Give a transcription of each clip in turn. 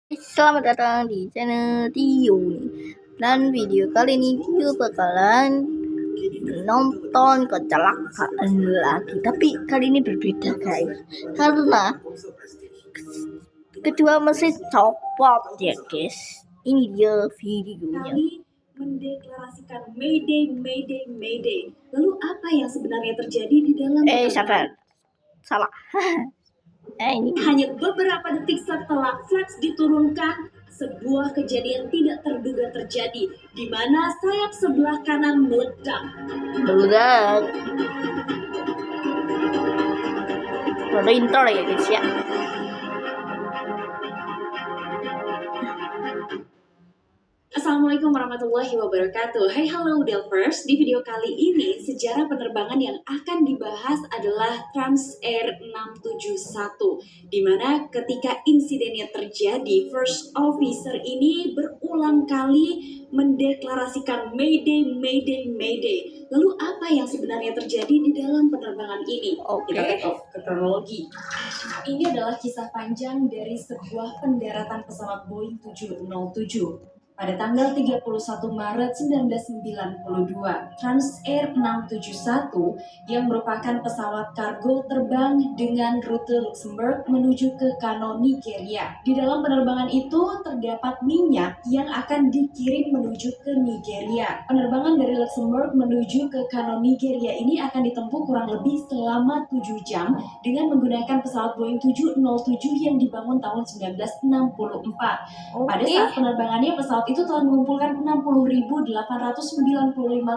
Selamat datang di channel Tio nih. Dan video kali ini Tio bakalan nonton kecelakaan lagi. Tapi kali ini berbeda guys, karena kedua mesin copot ya guys. Ini dia videonya. Kami mendeklarasikan Mayday, Mayday, Mayday. Lalu apa yang sebenarnya terjadi di dalam Sabar, salah. Ini hanya beberapa detik setelah flaps diturunkan, sebuah kejadian tidak terduga terjadi, di mana sayap sebelah kanan meledak. Melintar ya guys ya. Assalamualaikum warahmatullahi wabarakatuh. Hai halo Delvers, di video kali ini sejarah penerbangan yang akan dibahas adalah Transair 671, di mana ketika insidennya terjadi, first officer ini berulang kali mendeklarasikan Mayday, Mayday, Mayday. Lalu apa yang sebenarnya terjadi di dalam penerbangan ini? Kita take off ke kronologi. Ini adalah kisah panjang dari sebuah pendaratan pesawat Boeing 707. Pada tanggal 31 Maret 1992, Transair 671 yang merupakan pesawat kargo terbang dengan rute Luxembourg menuju ke Kano, Nigeria. Di dalam penerbangan itu terdapat minyak yang akan dikirim menuju ke Nigeria. Penerbangan dari Luxembourg menuju ke Kano, Nigeria ini akan ditempuh kurang lebih selama 7 jam dengan menggunakan pesawat Boeing 707 yang dibangun tahun 1964. Pada saat penerbangannya, pesawat itu telah mengumpulkan 60.895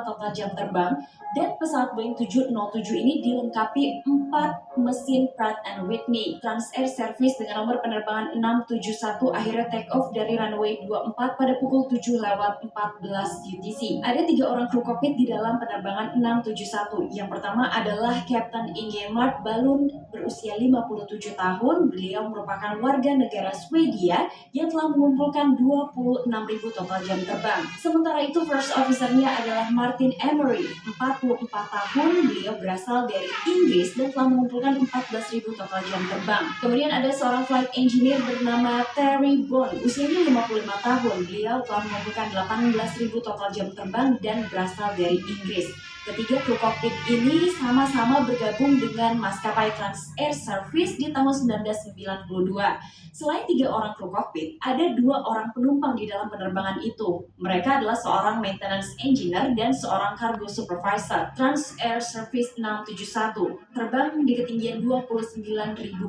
total jam terbang, dan pesawat Boeing 707 ini dilengkapi 4 mesin Pratt & Whitney. Transair Service dengan nomor penerbangan 671 akhirnya take off dari runway 24 pada pukul 7:14 UTC. Ada 3 orang kru kokpit di dalam penerbangan 671. Yang pertama adalah Captain Ingemar Balun berusia 57 tahun. Beliau merupakan warga negara Swedia yang telah mengumpulkan 26.000 total jam terbang. Sementara itu first officer-nya adalah Martin Emery, 44 tahun. Beliau berasal dari Inggris dan telah mengumpulkan 14.000 total jam terbang. Kemudian ada seorang flight engineer bernama Terry Bond, usianya 55 tahun. Beliau telah mengumpulkan 18.000 total jam terbang dan berasal dari Inggris. Ketiga kru kokpit ini sama-sama bergabung dengan maskapai Transair Service di tahun 1992. Selain 3 orang kru kokpit, ada 2 orang penumpang di dalam penerbangan itu. Mereka adalah seorang maintenance engineer dan seorang cargo supervisor. Transair Service 671 terbang di ketinggian 29.000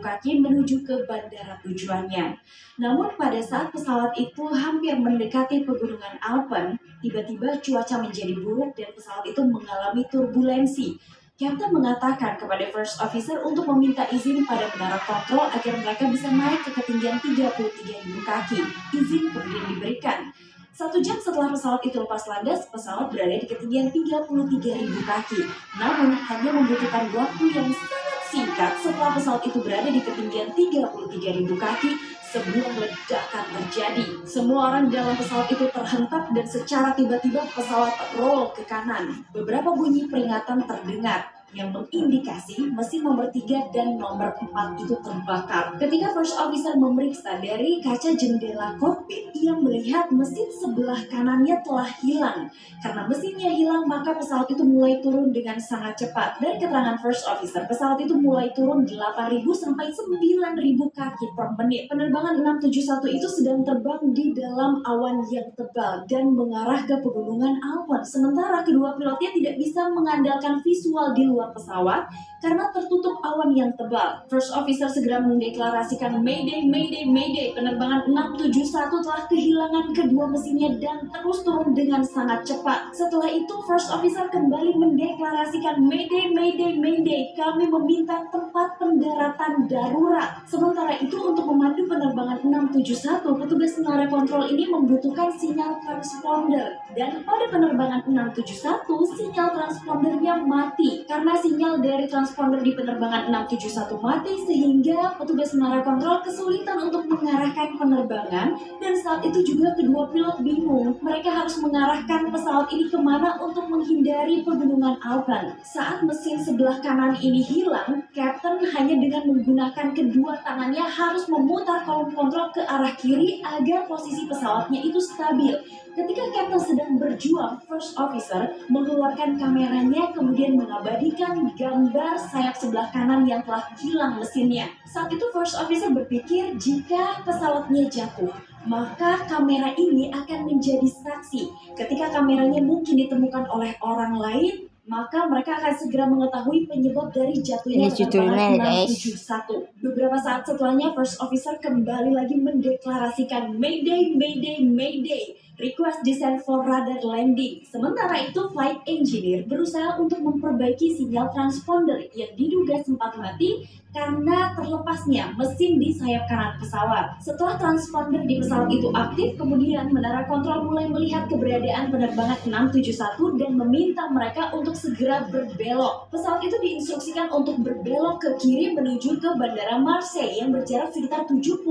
kaki menuju ke bandara tujuannya. Namun pada saat pesawat itu hampir mendekati pegunungan Alpen, tiba-tiba cuaca menjadi buruk dan pesawat itu mengalami turbulensi. Captain mengatakan kepada first officer untuk meminta izin pada menara kontrol agar mereka bisa naik ke ketinggian 33.000 kaki. Izin kemudian diberikan. 1 jam setelah pesawat itu lepas landas, pesawat berada di ketinggian 33.000 kaki. Namun hanya membutuhkan waktu yang sangat singkat setelah pesawat itu berada di ketinggian 33.000 kaki, sebuah ledakan terjadi. Semua orang di dalam pesawat itu terhentak dan secara tiba-tiba pesawat roll ke kanan. Beberapa bunyi peringatan terdengar yang mengindikasi mesin nomor 3 dan nomor 4 itu terbakar. Ketika first officer memeriksa dari kaca jendela kokpit, ia melihat mesin sebelah kanannya telah hilang. Karena mesinnya hilang, maka pesawat itu mulai turun dengan sangat cepat. Dari keterangan first officer, pesawat itu mulai turun 8.000 sampai 9.000 kaki per menit. Penerbangan 671 itu sedang terbang di dalam awan yang tebal dan mengarah ke pegunungan Alpen. Sementara kedua pilotnya tidak bisa mengandalkan visual di luar pesawat karena tertutup awan yang tebal. First officer segera mendeklarasikan Mayday, Mayday, Mayday. Penerbangan 671 telah kehilangan kedua mesinnya dan terus turun dengan sangat cepat. Setelah itu first officer kembali mendeklarasikan Mayday, Mayday, Mayday. Kami meminta tempat pendaratan darurat. Sementara itu untuk memandu penerbangan 671, petugas menara kontrol ini membutuhkan sinyal transponder. Dan pada penerbangan 671, sinyal transpondernya mati karena Karena sinyal dari transponder di penerbangan 671 mati sehingga petugas menara kontrol kesulitan untuk mengarahkan penerbangan, dan saat itu juga kedua pilot bingung mereka harus mengarahkan pesawat ini kemana untuk menghindari pegunungan Alpen. Saat mesin sebelah kanan ini hilang, Captain hanya dengan menggunakan kedua tangannya harus memutar kolom kontrol ke arah kiri agar posisi pesawatnya itu stabil. Ketika Captain sedang berjuang, First Officer mengeluarkan kameranya kemudian mengabadikan gambar sayap sebelah kanan yang telah hilang mesinnya. Saat itu First Officer berpikir jika pesawatnya jatuh, maka kamera ini akan menjadi saksi. Ketika kameranya mungkin ditemukan oleh orang lain, maka mereka akan segera mengetahui penyebab dari jatuhnya Ini judulnya, penerbangan guys. 671. Beberapa saat setelahnya, First Officer kembali lagi mendeklarasikan Mayday, Mayday, Mayday. Request descent for radar landing. Sementara itu, flight engineer berusaha untuk memperbaiki sinyal transponder yang diduga sempat mati karena terlepasnya mesin di sayap kanan pesawat. Setelah transponder di pesawat itu aktif, kemudian menara kontrol mulai melihat keberadaan penerbangan 671 dan meminta mereka untuk segera berbelok. Pesawat itu diinstruksikan untuk berbelok ke kiri menuju ke Bandara Marseille yang berjarak sekitar 75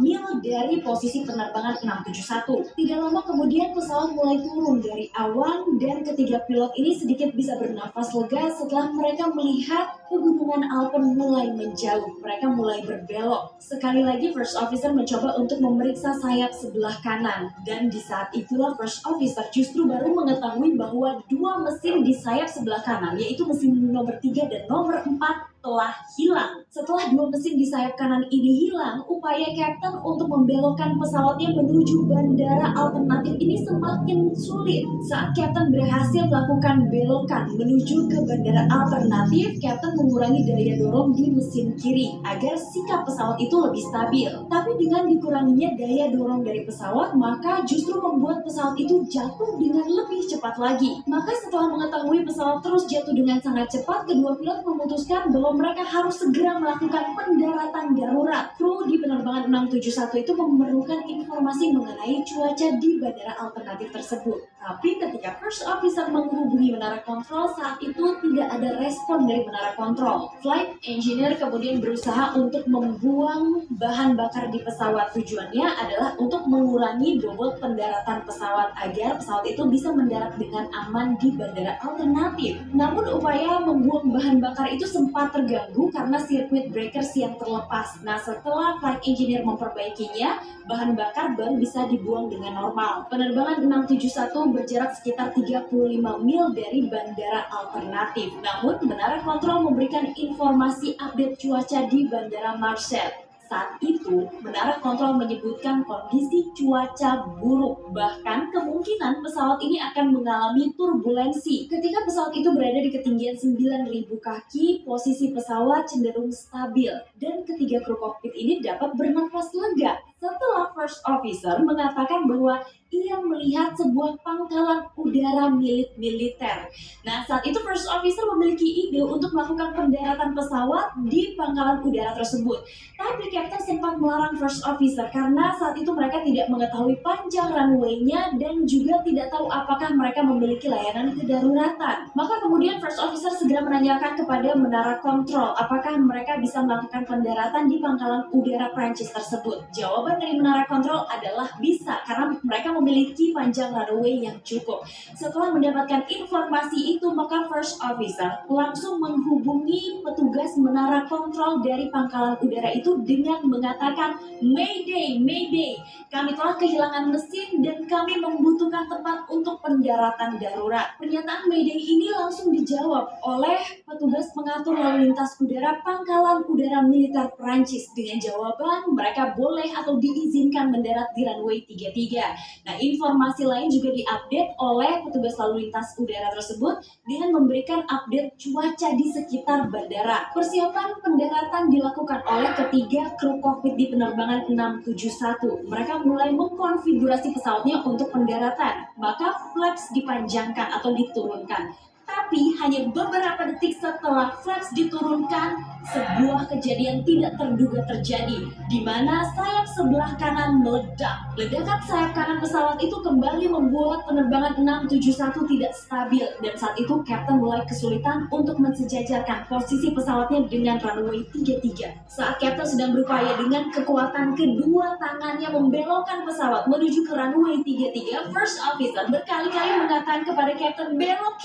mil dari posisi penerbangan 671. Tidak lama kemudian pesawat mulai turun dari awan dan ketiga pilot ini sedikit bisa bernafas lega setelah mereka melihat pegunungan Alpen mulai menjauh. Mereka mulai berbelok. Sekali lagi First Officer mencoba untuk memeriksa sayap sebelah kanan, dan di saat itulah First Officer justru baru mengetahui bahwa dua mesin di sayap sebelah kanan, yaitu mesin nomor 3 dan nomor 4 telah hilang. Setelah dua mesin di sayap kanan ini hilang, upaya Captain untuk membelokkan pesawatnya menuju bandara alternatif ini semakin sulit. Saat Captain berhasil melakukan belokan menuju ke bandara alternatif, Captain mengurangi daya dorong di mesin kiri agar sikap pesawat itu lebih stabil. Tapi dengan dikuranginya daya dorong dari pesawat, maka justru membuat pesawat itu jatuh dengan lebih cepat lagi. Maka setelah mengetahui pesawat terus jatuh dengan sangat cepat, kedua pilot memutuskan bahwa mereka harus segera melakukan pendaratan darurat. Kru di penerbangan 671 itu memerlukan informasi mengenai cuaca di bandara alternatif tersebut. Tapi ketika First Officer menghubungi menara kontrol, saat itu tidak ada respon dari menara kontrol. Flight Engineer kemudian berusaha untuk membuang bahan bakar di pesawat. Tujuannya adalah untuk mengurangi bobot pendaratan pesawat agar pesawat itu bisa mendarat dengan aman di bandara alternatif. Namun upaya membuang bahan bakar itu sempat terganggu karena circuit breakers yang terlepas. Nah, setelah Flight Engineer memperbaikinya, bahan bakar baru bisa dibuang dengan normal. Penerbangan 671 berjarak sekitar 35 mil dari bandara alternatif. Namun, menara kontrol memberikan informasi update cuaca di bandara Marseille. Saat itu, menara kontrol menyebutkan kondisi cuaca buruk. Bahkan kemungkinan pesawat ini akan mengalami turbulensi. Ketika pesawat itu berada di ketinggian 9.000 kaki, posisi pesawat cenderung stabil dan ketiga kru kokpit ini dapat bernafas lega. Setelah First Officer mengatakan bahwa ia melihat sebuah pangkalan udara milik militer. Nah, saat itu First Officer memiliki ide untuk melakukan pendaratan pesawat di pangkalan udara tersebut. Tapi Captain sempat melarang First Officer karena saat itu mereka tidak mengetahui panjang runway-nya dan juga tidak tahu apakah mereka memiliki layanan kedaruratan. Maka kemudian First Officer segera menanyakan kepada menara kontrol apakah mereka bisa melakukan pendaratan di pangkalan udara Prancis tersebut. Jawaban dari menara kontrol adalah bisa karena mereka memiliki panjang runway yang cukup. Setelah mendapatkan informasi itu, maka First Officer langsung menghubungi petugas menara kontrol dari pangkalan udara itu dengan mengatakan, Mayday, Mayday, kami telah kehilangan mesin dan kami membutuhkan tempat untuk pendaratan darurat. Pernyataan Mayday ini langsung dijawab oleh petugas pengatur lalu lintas udara pangkalan udara militer Prancis dengan jawaban mereka boleh atau diizinkan mendarat di runway 33. Nah, informasi lain juga diupdate oleh petugas lalu lintas udara tersebut dengan memberikan update cuaca di sekitar bandara. Persiapan pendaratan dilakukan oleh ketiga kru kokpit di penerbangan 671. Mereka mulai mengkonfigurasi pesawatnya untuk pendaratan, maka flaps dipanjangkan atau diturunkan. Tapi hanya beberapa detik setelah flaps diturunkan, sebuah kejadian tidak terduga terjadi, di mana sayap sebelah kanan meledak. Ledakan sayap kanan pesawat itu kembali membuat penerbangan 671 tidak stabil, dan saat itu Kapten mulai kesulitan untuk mensejajarkan posisi pesawatnya dengan runway 33. Saat Kapten sedang berupaya dengan kekuatan kedua tangannya membelokkan pesawat menuju ke runway 33, First Officer berkali-kali mengatakan kepada Kapten belok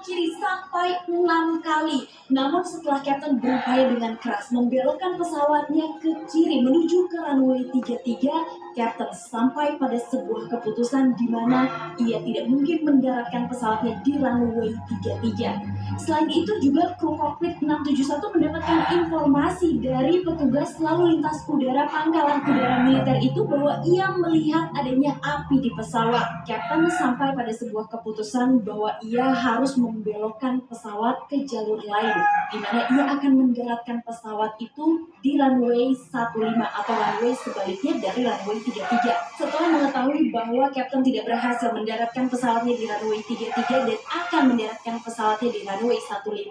kiri sampai 6 kali. Namun setelah Kapten berupaya dengan keras membelokkan pesawatnya ke kiri menuju ke runway 33, Kapten sampai pada sebuah keputusan di mana ia tidak mungkin mendaratkan pesawatnya di runway 33. Selain itu juga kru kokpit 671 mendapatkan informasi dari petugas lalu lintas udara pangkalan udara militer itu bahwa ia melihat adanya api di pesawat. Kapten sampai pada sebuah keputusan bahwa ia harus membelokkan pesawat ke jalur lain, di mana ia akan mendaratkan pesawat itu di runway 15 atau runway sebaliknya dari runway 33. Setelah mengetahui bahwa Kapten tidak berhasil mendaratkan pesawatnya di runway 33 dan akan mendaratkan pesawatnya di runway 15,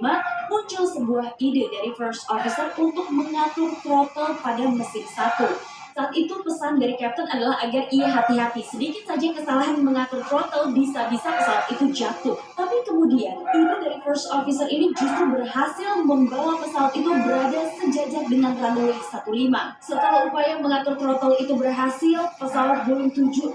muncul sebuah ide dari First Officer untuk mengatur throttle pada mesin 1. Saat itu pesan dari Kapten adalah agar ia hati-hati. Sedikit saja kesalahan mengatur throttle bisa-bisa pesawat itu jatuh. Tapi kemudian ide dari First Officer ini justru berhasil membawa pesawat itu berada sejajar dengan runway 15. Setelah upaya mengatur throttle itu berhasil, pesawat Boeing 707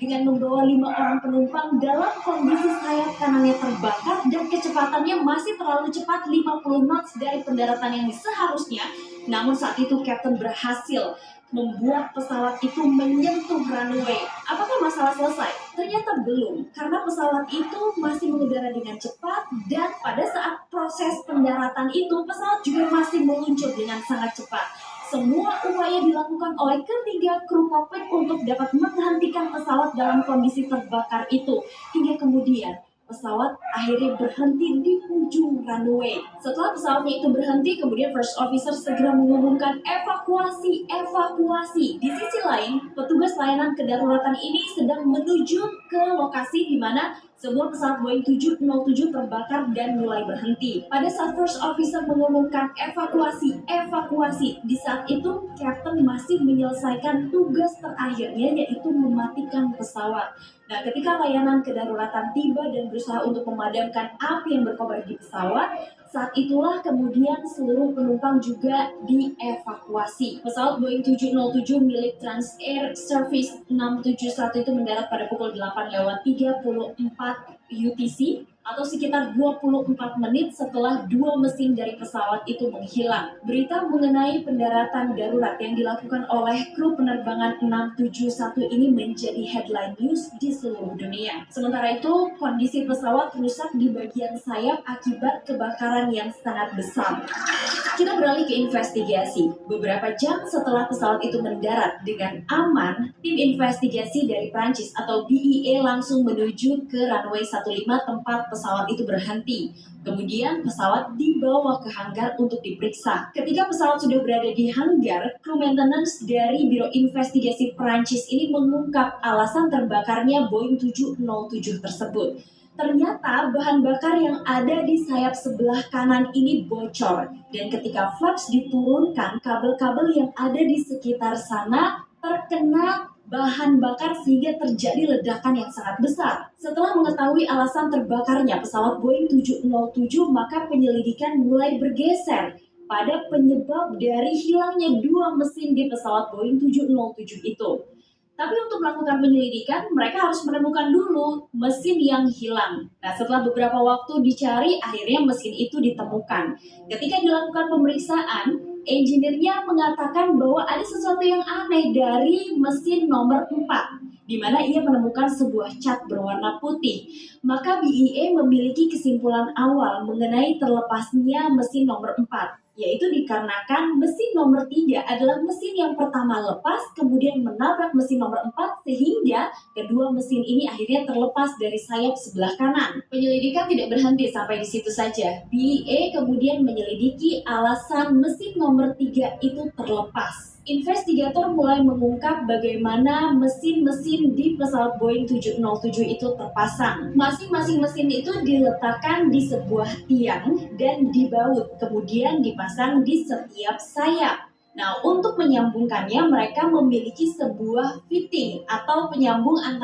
dengan membawa 5 orang penumpang dalam kondisi sayap kanannya terbakar dan kecepatannya masih terlalu cepat 50 knots dari pendaratan yang seharusnya. Namun saat itu Kapten berhasil membuat pesawat itu menyentuh runway. Apakah masalah selesai? Ternyata belum, karena pesawat itu masih mengudara dengan cepat dan pada saat proses pendaratan itu pesawat juga masih meluncur dengan sangat cepat. Semua upaya dilakukan oleh ketiga kru kokpit untuk dapat menghentikan pesawat dalam kondisi terbakar itu, hingga kemudian pesawat akhirnya berhenti di ujung runway. Setelah pesawatnya itu berhenti, kemudian First Officer segera mengumumkan evakuasi. Di sisi lain, petugas layanan kedaruratan ini sedang menuju ke lokasi di mana sebuah pesawat Boeing 707 terbakar dan mulai berhenti. Pada saat First Officer mengumumkan evakuasi, di saat itu Kapten masih menyelesaikan tugas terakhirnya, yaitu mematikan pesawat. Nah, ketika layanan kedaruratan tiba dan berusaha untuk memadamkan api yang berkobar di pesawat, saat itulah kemudian seluruh penumpang juga dievakuasi. Pesawat Boeing 707 milik Transair Service 671 itu mendarat pada pukul 8:34 UTC atau sekitar 24 menit setelah dua mesin dari pesawat itu menghilang. Berita mengenai pendaratan darurat yang dilakukan oleh kru penerbangan 671 ini menjadi headline news di seluruh dunia. Sementara itu, kondisi pesawat rusak di bagian sayap akibat kebakaran yang sangat besar. Kita beralih ke investigasi. Beberapa jam setelah pesawat itu mendarat dengan aman, tim investigasi dari Prancis atau BEA langsung menuju ke runway 15 tempat pesawat itu berhenti. Kemudian pesawat dibawa ke hanggar untuk diperiksa. Ketika pesawat sudah berada di hanggar, kru maintenance dari Biro Investigasi Prancis ini mengungkap alasan terbakarnya Boeing 707 tersebut. Ternyata bahan bakar yang ada di sayap sebelah kanan ini bocor, dan ketika flaps diturunkan, kabel-kabel yang ada di sekitar sana terkena bahan bakar sehingga terjadi ledakan yang sangat besar. Setelah mengetahui alasan terbakarnya pesawat Boeing 707, maka penyelidikan mulai bergeser pada penyebab dari hilangnya dua mesin di pesawat Boeing 707 itu. Tapi untuk melakukan penyelidikan, mereka harus menemukan dulu mesin yang hilang. Nah, setelah beberapa waktu dicari, akhirnya mesin itu ditemukan. Ketika dilakukan pemeriksaan, engineer-nya mengatakan bahwa ada sesuatu yang aneh dari mesin nomor 4, di mana ia menemukan sebuah cat berwarna putih. Maka BEA memiliki kesimpulan awal mengenai terlepasnya mesin nomor 4. Yaitu dikarenakan mesin nomor 3 adalah mesin yang pertama lepas, kemudian menabrak mesin nomor 4, sehingga kedua mesin ini akhirnya terlepas dari sayap sebelah kanan. Penyelidikan tidak berhenti sampai di situ saja. BEA kemudian menyelidiki alasan mesin nomor 3 itu terlepas. investigator mulai mengungkap bagaimana mesin-mesin di pesawat Boeing 707 itu terpasang. Masing-masing mesin itu diletakkan di sebuah tiang dan dibaut, kemudian dipasang di setiap sayap. Nah, untuk menyambungkannya mereka memiliki sebuah fitting atau penyambung antara